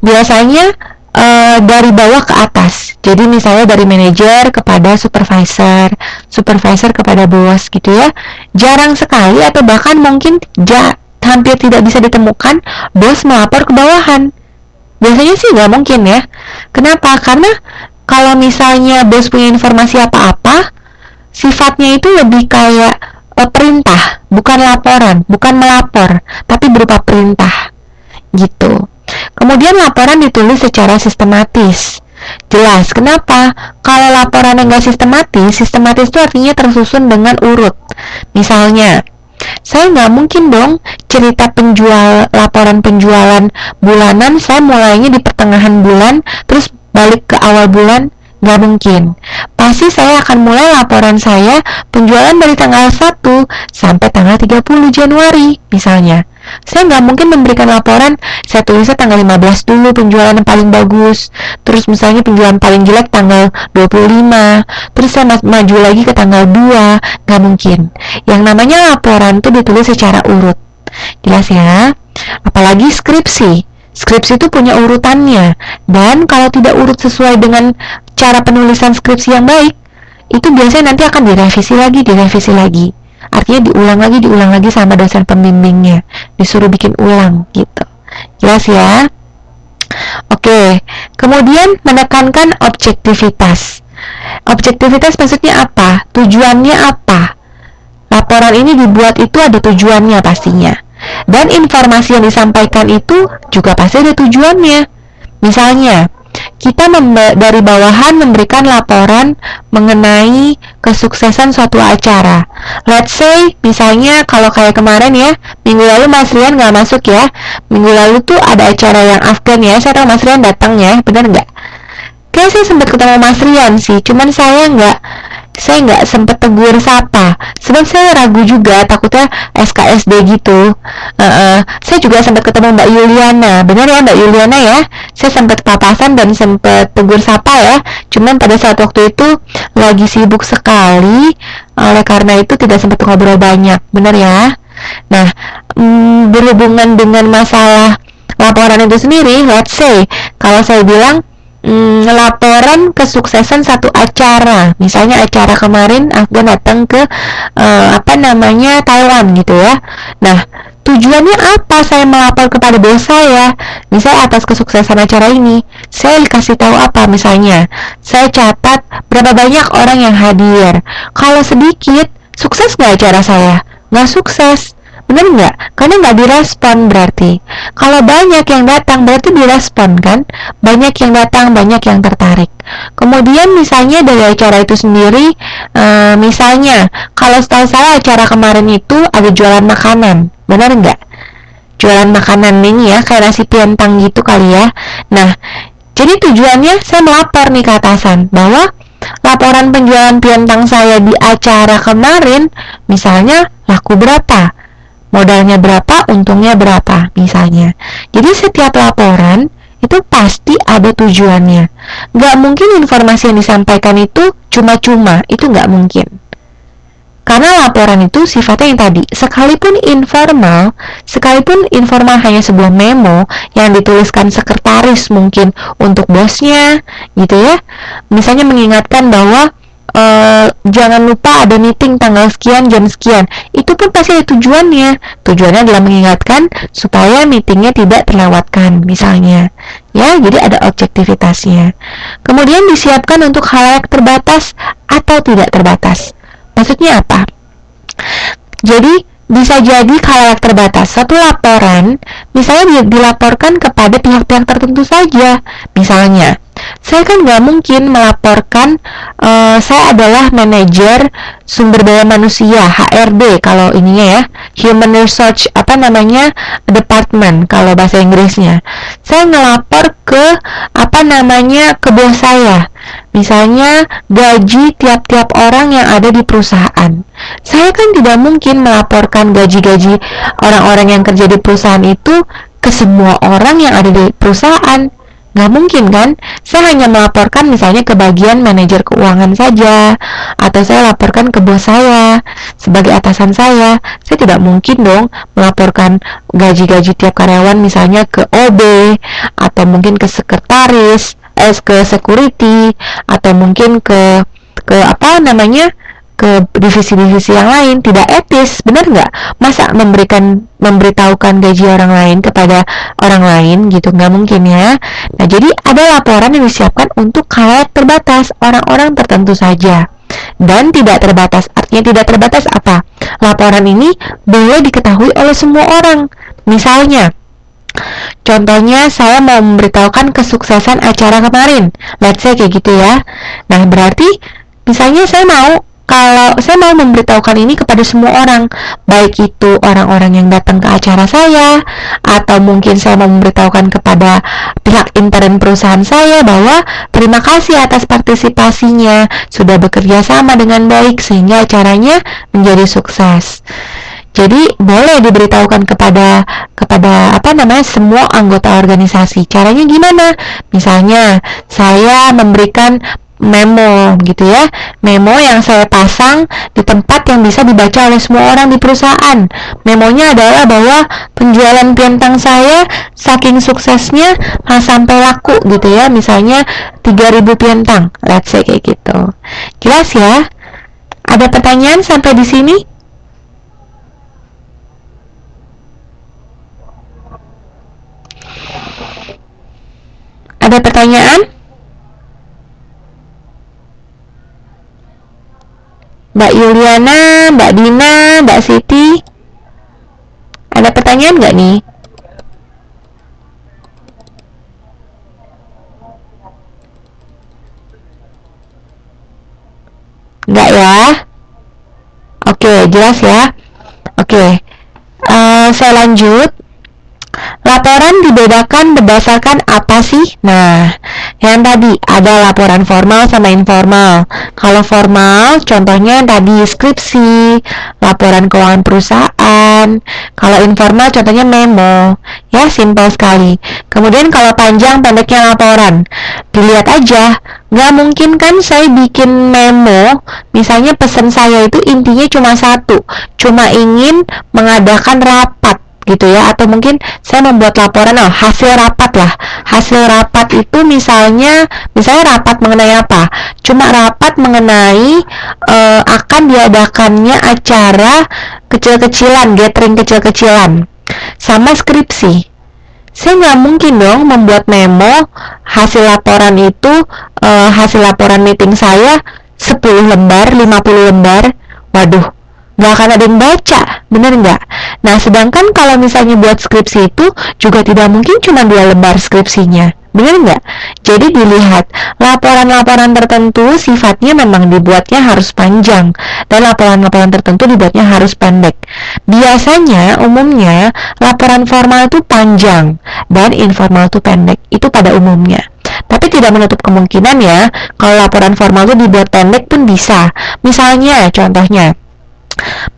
Biasanya dari bawah ke atas. Jadi misalnya dari manajer kepada supervisor, supervisor kepada bos gitu ya. Jarang sekali atau bahkan mungkin hampir tidak bisa ditemukan bos melapor ke bawahan. Biasanya sih nggak mungkin ya. Kenapa? Karena kalau misalnya bos punya informasi apa-apa, sifatnya itu lebih kayak perintah, bukan laporan, bukan melapor, tapi berupa perintah gitu. Kemudian laporan ditulis secara sistematis. Jelas, kenapa? Kalau laporan yang nggak sistematis, sistematis itu artinya tersusun dengan urut. Misalnya, saya nggak mungkin dong cerita laporan penjualan bulanan, saya mulainya di pertengahan bulan, terus balik ke awal bulan, nggak mungkin. Pasti saya akan mulai laporan saya penjualan dari tanggal 1 sampai tanggal 30 Januari, misalnya. Saya nggak mungkin memberikan laporan, saya tulisnya tanggal 15 dulu penjualan yang paling bagus, terus misalnya penjualan paling jelek tanggal 25, terus saya maju lagi ke tanggal 2, nggak mungkin. Yang namanya laporan tuh ditulis secara urut. Jelas ya? Apalagi skripsi. Skripsi itu punya urutannya, dan kalau tidak urut sesuai dengan cara penulisan skripsi yang baik, itu biasanya nanti akan direvisi lagi. Artinya diulang lagi sama dosen pembimbingnya, disuruh bikin ulang gitu. Jelas ya? Oke, kemudian menekankan objektivitas. Objektivitas maksudnya apa? Tujuannya apa? Laporan ini dibuat itu ada tujuannya pastinya. Dan informasi yang disampaikan itu juga pasti ada tujuannya. Misalnya, kita dari bawahan memberikan laporan mengenai kesuksesan suatu acara. Let's say, misalnya kalau kayak kemarin ya, minggu lalu Mas Rian nggak masuk ya. Minggu lalu tuh ada acara yang Afgan ya, saya tahu Mas Rian datang ya, benar nggak? Kayak saya sempat ketemu Mas Rian sih, cuman saya nggak sempat tegur sapa, sebab saya ragu juga, takutnya SKSD gitu. Saya juga sempat ketemu Mbak Yuliana, benar ya Mbak Yuliana ya, saya sempat papasan dan sempat tegur sapa ya, cuman pada saat waktu itu lagi sibuk sekali, oleh karena itu tidak sempat ngobrol banyak, benar ya. Nah, berhubungan dengan masalah laporan itu sendiri, let's say kalau saya bilang laporan kesuksesan satu acara, misalnya acara kemarin aku datang ke Taiwan gitu ya. Nah, tujuannya apa saya melapor kepada bos saya, misalnya atas kesuksesan acara ini? Saya dikasih tahu apa, misalnya saya catat berapa banyak orang yang hadir. Kalau sedikit, sukses nggak acara saya? Nggak sukses. Bener nggak? Karena nggak direspon berarti. Kalau banyak yang datang berarti direspon kan? Banyak yang datang, banyak yang tertarik. Kemudian misalnya dari acara itu sendiri, misalnya kalau setahu saya acara kemarin itu ada jualan makanan, bener nggak? Jualan makanan ini ya, kayak nasi piantang gitu kali ya. Nah, jadi tujuannya saya melapor nih ke atasan bahwa laporan penjualan piantang saya di acara kemarin, misalnya laku berapa, modalnya berapa, untungnya berapa misalnya. Jadi setiap laporan itu pasti ada tujuannya. Nggak mungkin informasi yang disampaikan itu cuma-cuma, itu nggak mungkin. Karena laporan itu sifatnya yang tadi, sekalipun informal hanya sebuah memo yang dituliskan sekretaris mungkin untuk bosnya gitu ya. Misalnya mengingatkan bahwa jangan lupa ada meeting tanggal sekian jam sekian, itu pun pasti ada tujuannya. Tujuannya adalah mengingatkan supaya meetingnya tidak terlewatkan misalnya ya, jadi ada objektivitasnya. Kemudian disiapkan untuk khalayak terbatas atau tidak terbatas. Maksudnya apa? Jadi bisa jadi khalayak terbatas, satu laporan misalnya dilaporkan kepada pihak-pihak tertentu saja. Misalnya saya kan nggak mungkin melaporkan saya adalah manajer sumber daya manusia, HRD kalau ininya ya, Human Resource Department kalau bahasa Inggrisnya. Saya ngelapor ke ke bos saya, misalnya gaji tiap-tiap orang yang ada di perusahaan. Saya kan tidak mungkin melaporkan gaji-gaji orang-orang yang kerja di perusahaan itu ke semua orang yang ada di perusahaan. Nggak mungkin kan? Saya hanya melaporkan misalnya ke bagian manajer keuangan saja, atau saya laporkan ke bos saya sebagai atasan saya. Saya tidak mungkin dong melaporkan gaji-gaji tiap karyawan misalnya ke OB, atau mungkin ke sekretaris, ke security, atau mungkin ke apa namanya, ke divisi-divisi yang lain. Tidak etis, benar nggak? Masa memberitahukan gaji orang lain kepada orang lain gitu, nggak mungkin ya. Nah, jadi ada laporan yang disiapkan untuk khalayak terbatas, orang-orang tertentu saja. Dan tidak terbatas, artinya tidak terbatas apa? Laporan ini boleh diketahui oleh semua orang. Misalnya, contohnya saya mau memberitahukan kesuksesan acara kemarin, let's say kayak gitu ya. Nah, berarti misalnya kalau saya mau memberitahukan ini kepada semua orang, baik itu orang-orang yang datang ke acara saya, atau mungkin saya mau memberitahukan kepada pihak intern perusahaan saya bahwa terima kasih atas partisipasinya, sudah bekerja sama dengan baik sehingga acaranya menjadi sukses. Jadi boleh diberitahukan kepada semua anggota organisasi. Caranya gimana? Misalnya saya memberikan memo gitu ya, memo yang saya pasang di tempat yang bisa dibaca oleh semua orang di perusahaan. Memonya adalah bahwa penjualan piantang saya saking suksesnya sampai laku gitu ya, misalnya 3.000 piantang, let's say kayak gitu. Jelas ya? Ada pertanyaan sampai di sini? Ada pertanyaan? Mbak Yuliana, Mbak Dina, Mbak Siti, ada pertanyaan nggak nih? Nggak ya? Oke, jelas ya? Oke, saya lanjut. Laporan dibedakan berdasarkan apa sih? Nah, yang tadi ada laporan formal sama informal. Kalau formal, contohnya tadi skripsi, laporan keuangan perusahaan. Kalau informal, contohnya memo. Ya, simpel sekali. Kemudian kalau panjang pendeknya laporan, dilihat aja. Nggak mungkin kan saya bikin memo, misalnya pesan saya itu intinya cuma satu, cuma ingin mengadakan rapat gitu ya, atau mungkin saya membuat laporan hasil rapat lah. Hasil rapat itu misalnya rapat mengenai apa? Cuma rapat mengenai akan diadakannya acara kecil-kecilan, gathering kecil-kecilan, sama skripsi. Saya nggak mungkin dong membuat memo hasil laporan itu, hasil laporan meeting saya 10 lembar, 50 lembar. Waduh, nggak akan ada yang baca, bener nggak? Nah, sedangkan kalau misalnya buat skripsi itu juga tidak mungkin cuma 2 lembar skripsinya, bener nggak? Jadi dilihat, laporan-laporan tertentu sifatnya memang dibuatnya harus panjang, dan laporan-laporan tertentu dibuatnya harus pendek. Biasanya, umumnya, laporan formal itu panjang, dan informal itu pendek, itu pada umumnya. Tapi tidak menutup kemungkinan ya, kalau laporan formal itu dibuat pendek pun bisa. Misalnya, contohnya,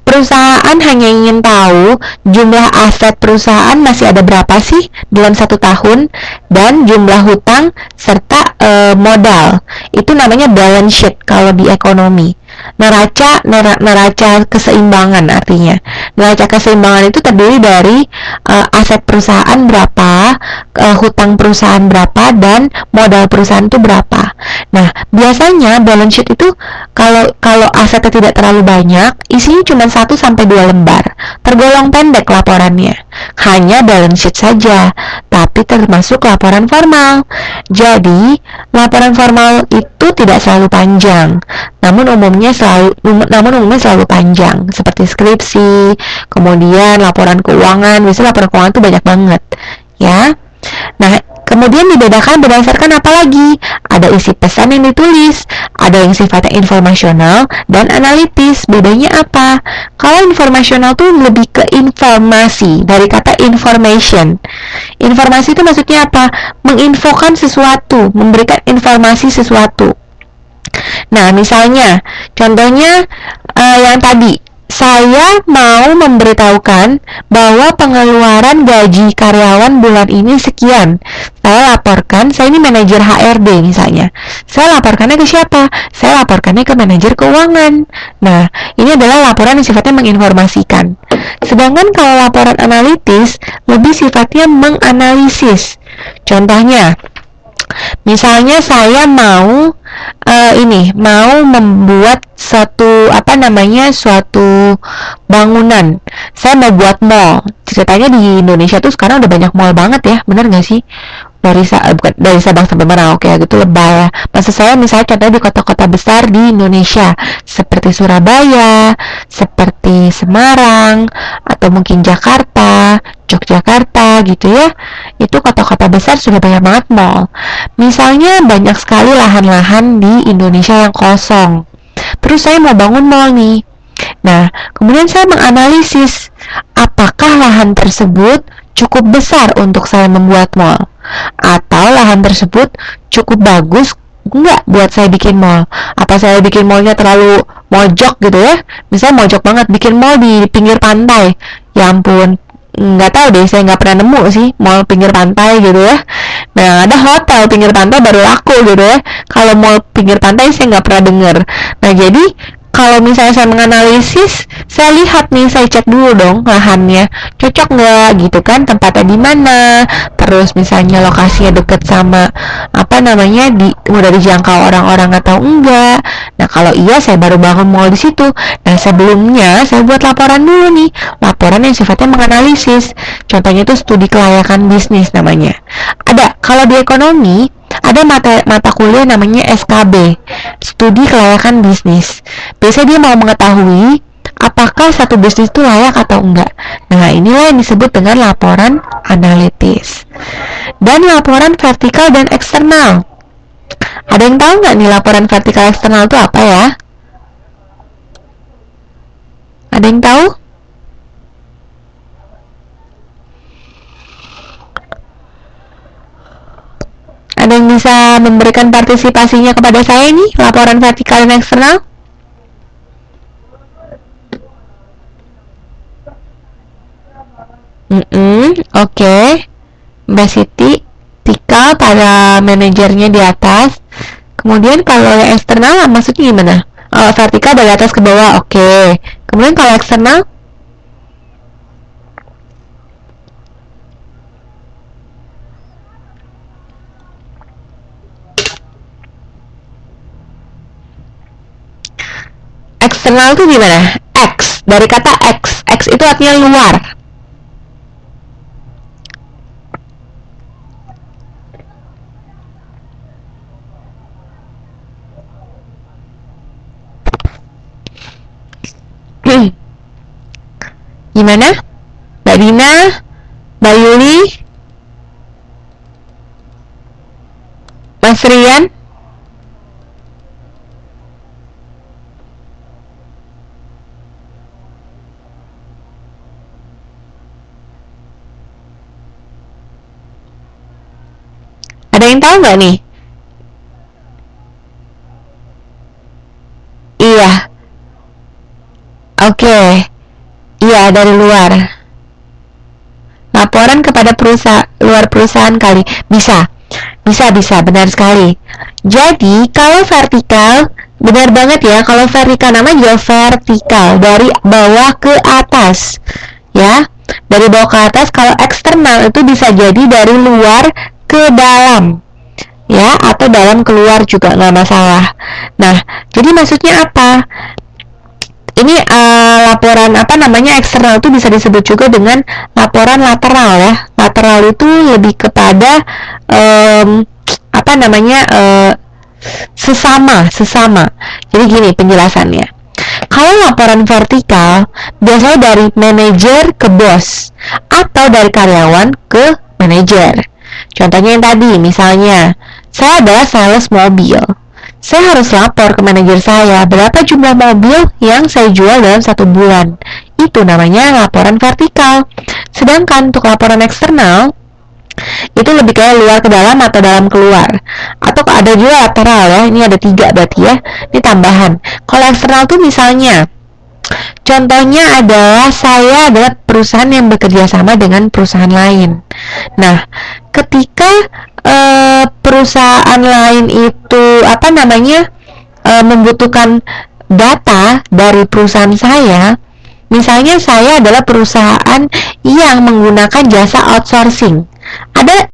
perusahaan hanya ingin tahu jumlah aset perusahaan masih ada berapa sih dalam 1 tahun, dan jumlah hutang serta modal. Itu namanya balance sheet kalau di ekonomi. Neraca keseimbangan artinya. Neraca keseimbangan itu terdiri dari aset perusahaan berapa, hutang perusahaan berapa, dan modal perusahaan itu berapa. Nah, biasanya balance sheet itu kalau asetnya tidak terlalu banyak, isinya cuma 1-2 lembar. Tergolong pendek laporannya. Hanya balance sheet saja, tapi termasuk laporan formal. Jadi, laporan formal itu tidak selalu panjang, namun umumnya selalu panjang, seperti skripsi, kemudian laporan keuangan. Biasanya laporan keuangan itu banyak banget, ya. Nah, kemudian dibedakan berdasarkan apa lagi? Ada isi pesan yang ditulis, ada yang sifatnya informasional dan analitis. Bedanya apa? Kalau informasional tuh lebih ke informasi, dari kata information. Informasi itu maksudnya apa? Menginfokan sesuatu, memberikan informasi sesuatu. Nah, misalnya, contohnya yang tadi, Saya mau memberitahukan bahwa pengeluaran gaji karyawan bulan ini sekian. Saya laporkan, saya ini manajer HRD misalnya. Saya laporkannya ke siapa? Saya laporkannya ke manajer keuangan. Nah, ini adalah laporan yang sifatnya menginformasikan. Sedangkan kalau laporan analitis, lebih sifatnya menganalisis. Contohnya, misalnya saya mau mau membuat suatu bangunan. Saya mau buat mall. Ceritanya di Indonesia tuh sekarang udah banyak mall banget ya, bener nggak sih? Bukan dari Sabang sampai Merauke ya, gitu lebay ya. Maksud saya misalnya contohnya di kota-kota besar di Indonesia seperti Surabaya, seperti Semarang, atau mungkin Jakarta, Yogyakarta gitu ya. Itu kota-kota besar sudah banyak banget mall. Misalnya banyak sekali lahan-lahan di Indonesia yang kosong. Terus saya mau bangun mall nih. Nah, kemudian saya menganalisis apakah lahan tersebut cukup besar untuk saya membuat mall, atau lahan tersebut cukup bagus enggak buat saya bikin mall. Apa saya bikin mallnya terlalu mojok gitu ya, misalnya mojok banget, bikin mall di pinggir pantai, ya ampun, nggak tahu deh, saya nggak pernah nemu sih mall pinggir pantai gitu ya. Nah, ada hotel pinggir pantai baru laku gitu ya. Kalau mall pinggir pantai saya nggak pernah dengar. Nah, jadi kalau misalnya saya menganalisis, saya lihat nih, saya cek dulu dong lahannya cocok nggak gitu kan, tempatnya di mana, terus misalnya lokasinya deket sama mudah dijangkau orang-orang atau enggak. Nah, kalau iya saya baru bangun mall di situ. Nah, sebelumnya saya buat laporan dulu nih, laporan yang sifatnya menganalisis. Contohnya itu studi kelayakan bisnis namanya. Ada kalau di ekonomi ada mata kuliah namanya SKB, studi kelayakan bisnis. Biasanya dia mau mengetahui apakah satu bisnis itu layak atau enggak. Nah, inilah yang disebut dengan laporan analitis. Dan laporan vertikal dan eksternal. Ada yang tahu nggak nih laporan vertikal eksternal itu apa ya? Ada yang tahu? Ada yang bisa memberikan partisipasinya kepada saya nih, laporan vertikal dan eksternal? Oke. Mbak Siti, vertikal pada manajernya di atas. Kemudian kalau yang eksternal maksudnya gimana? Vertikal dari atas ke bawah, oke. Kemudian kalau eksternal? Eksternal itu gimana? X, dari kata X. X itu artinya luar. Gimana? Mbak Dina? Mbak Yuli? Mas Rian? Ada yang tahu nggak nih? Iya. Oke. Iya, dari luar. Laporan kepada luar perusahaan kali. Bisa. Bisa, benar sekali. Jadi, kalau vertikal, benar banget ya, kalau vertikal namanya juga vertikal, dari bawah ke atas. Ya, dari bawah ke atas. Kalau eksternal itu bisa jadi dari luar ke dalam. Ya, atau dalam keluar juga nggak masalah. Nah, jadi maksudnya apa? Ini laporan eksternal itu bisa disebut juga dengan laporan lateral ya. Lateral itu lebih kepada sesama. Jadi gini penjelasannya. Kalau laporan vertikal biasanya dari manajer ke bos atau dari karyawan ke manajer. Contohnya yang tadi, misalnya saya adalah sales mobil. Saya harus lapor ke manajer saya berapa jumlah mobil yang saya jual dalam 1 bulan. Itu namanya laporan vertikal. Sedangkan untuk laporan eksternal, itu lebih kayak luar ke dalam atau dalam keluar. Atau ada juga lateral ya, ini ada 3 berarti ya, ini tambahan. Kalau eksternal tuh misalnya, Contohnya adalah saya adalah perusahaan yang bekerja sama dengan perusahaan lain. Nah, ketika perusahaan lain itu membutuhkan data dari perusahaan saya, misalnya saya adalah perusahaan yang menggunakan jasa outsourcing. Ada